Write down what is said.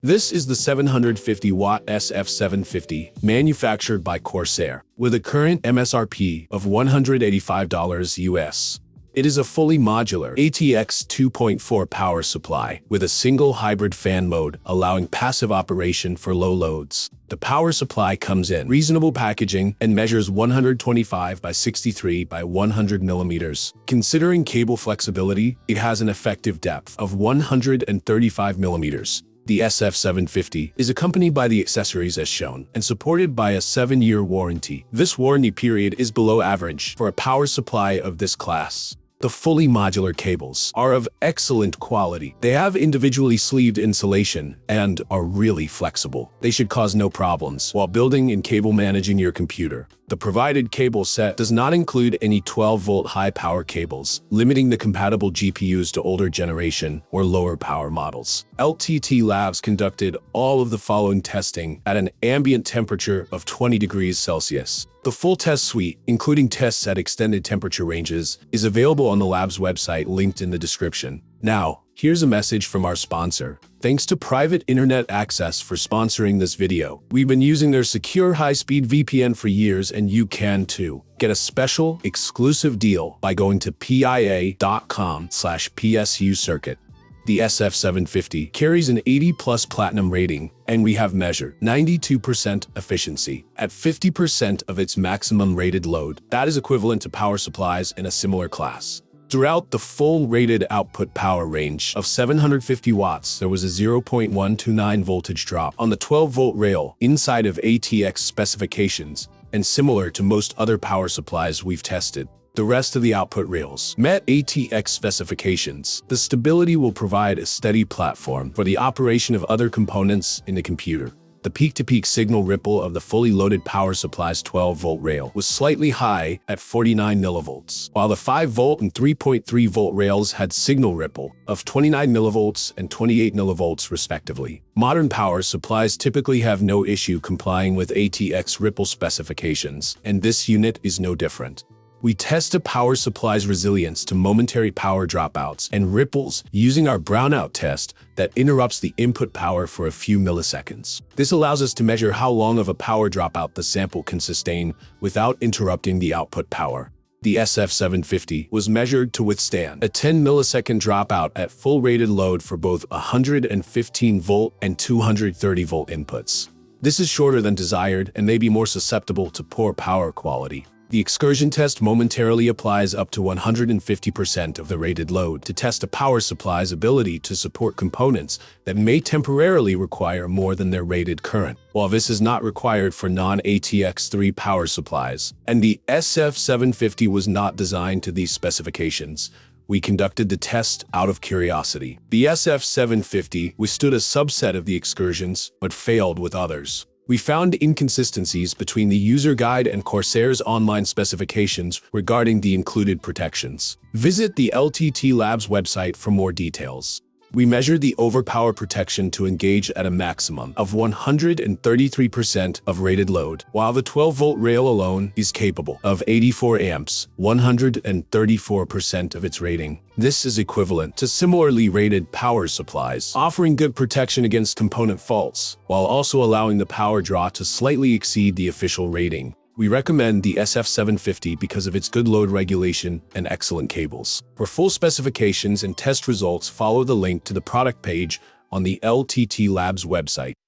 This is the 750-watt SF750 manufactured by Corsair with a current MSRP of $185 US. It is a fully modular ATX 2.4 power supply with a single hybrid fan mode allowing passive operation for low loads. The power supply comes in reasonable packaging and measures 125 by 63 by 100 millimeters. Considering cable flexibility, it has an effective depth of 135 millimeters. The SF750 is accompanied by the accessories as shown and supported by a 7-year warranty. This warranty period is below average for a power supply of this class. The fully modular cables are of excellent quality. They have individually sleeved insulation and are really flexible. They should cause no problems while building and cable managing your computer. The provided cable set does not include any 12-volt high-power cables, limiting the compatible GPUs to older generation or lower power models. LTT Labs conducted all of the following testing at an ambient temperature of 20 degrees Celsius. The full test suite, including tests at extended temperature ranges, is available on the lab's website linked in the description. Now, here's a message from our sponsor. Thanks to Private Internet Access for sponsoring this video. We've been using their secure high-speed VPN for years and you can too. Get a special, exclusive deal by going to pia.com/PSU circuit. The SF750 carries an 80+ platinum rating, and we have measured 92% efficiency at 50% of its maximum rated load. That is equivalent to power supplies in a similar class. Throughout the full rated output power range of 750 watts, there was a 0.129 voltage drop on the 12-volt rail inside of ATX specifications, and similar to most other power supplies we've tested. The rest of the output rails met ATX specifications. The stability will provide a steady platform for the operation of other components in the computer. The peak-to-peak signal ripple of the fully loaded power supply's 12-volt rail was slightly high at 49 millivolts, while the 5-volt and 3.3-volt rails had signal ripple of 29 millivolts and 28 millivolts respectively. Modern power supplies typically have no issue complying with ATX ripple specifications, and this unit is no different. We test a power supply's resilience to momentary power dropouts and ripples using our brownout test that interrupts the input power for a few milliseconds. This allows us to measure how long of a power dropout the sample can sustain without interrupting the output power. The SF750 was measured to withstand a 10 millisecond dropout at full rated load for both 115-volt and 230-volt inputs. This is shorter than desired and may be more susceptible to poor power quality. The Excursion test momentarily applies up to 150% of the rated load to test a power supply's ability to support components that may temporarily require more than their rated current, while this is not required for non-ATX3 power supplies, and the SF750 was not designed to these specifications. We conducted the test out of curiosity. The SF750 withstood a subset of the Excursions, but failed with others. We found inconsistencies between the user guide and Corsair's online specifications regarding the included protections. Visit the LTT Labs website for more details. We measured the overpower protection to engage at a maximum of 133% of rated load, while the 12-volt rail alone is capable of 84 amps, 134% of its rating. This is equivalent to similarly rated power supplies, offering good protection against component faults, while also allowing the power draw to slightly exceed the official rating. We recommend the SF750 because of its good load regulation and excellent cables. For full specifications and test results, follow the link to the product page on the LTT Labs website.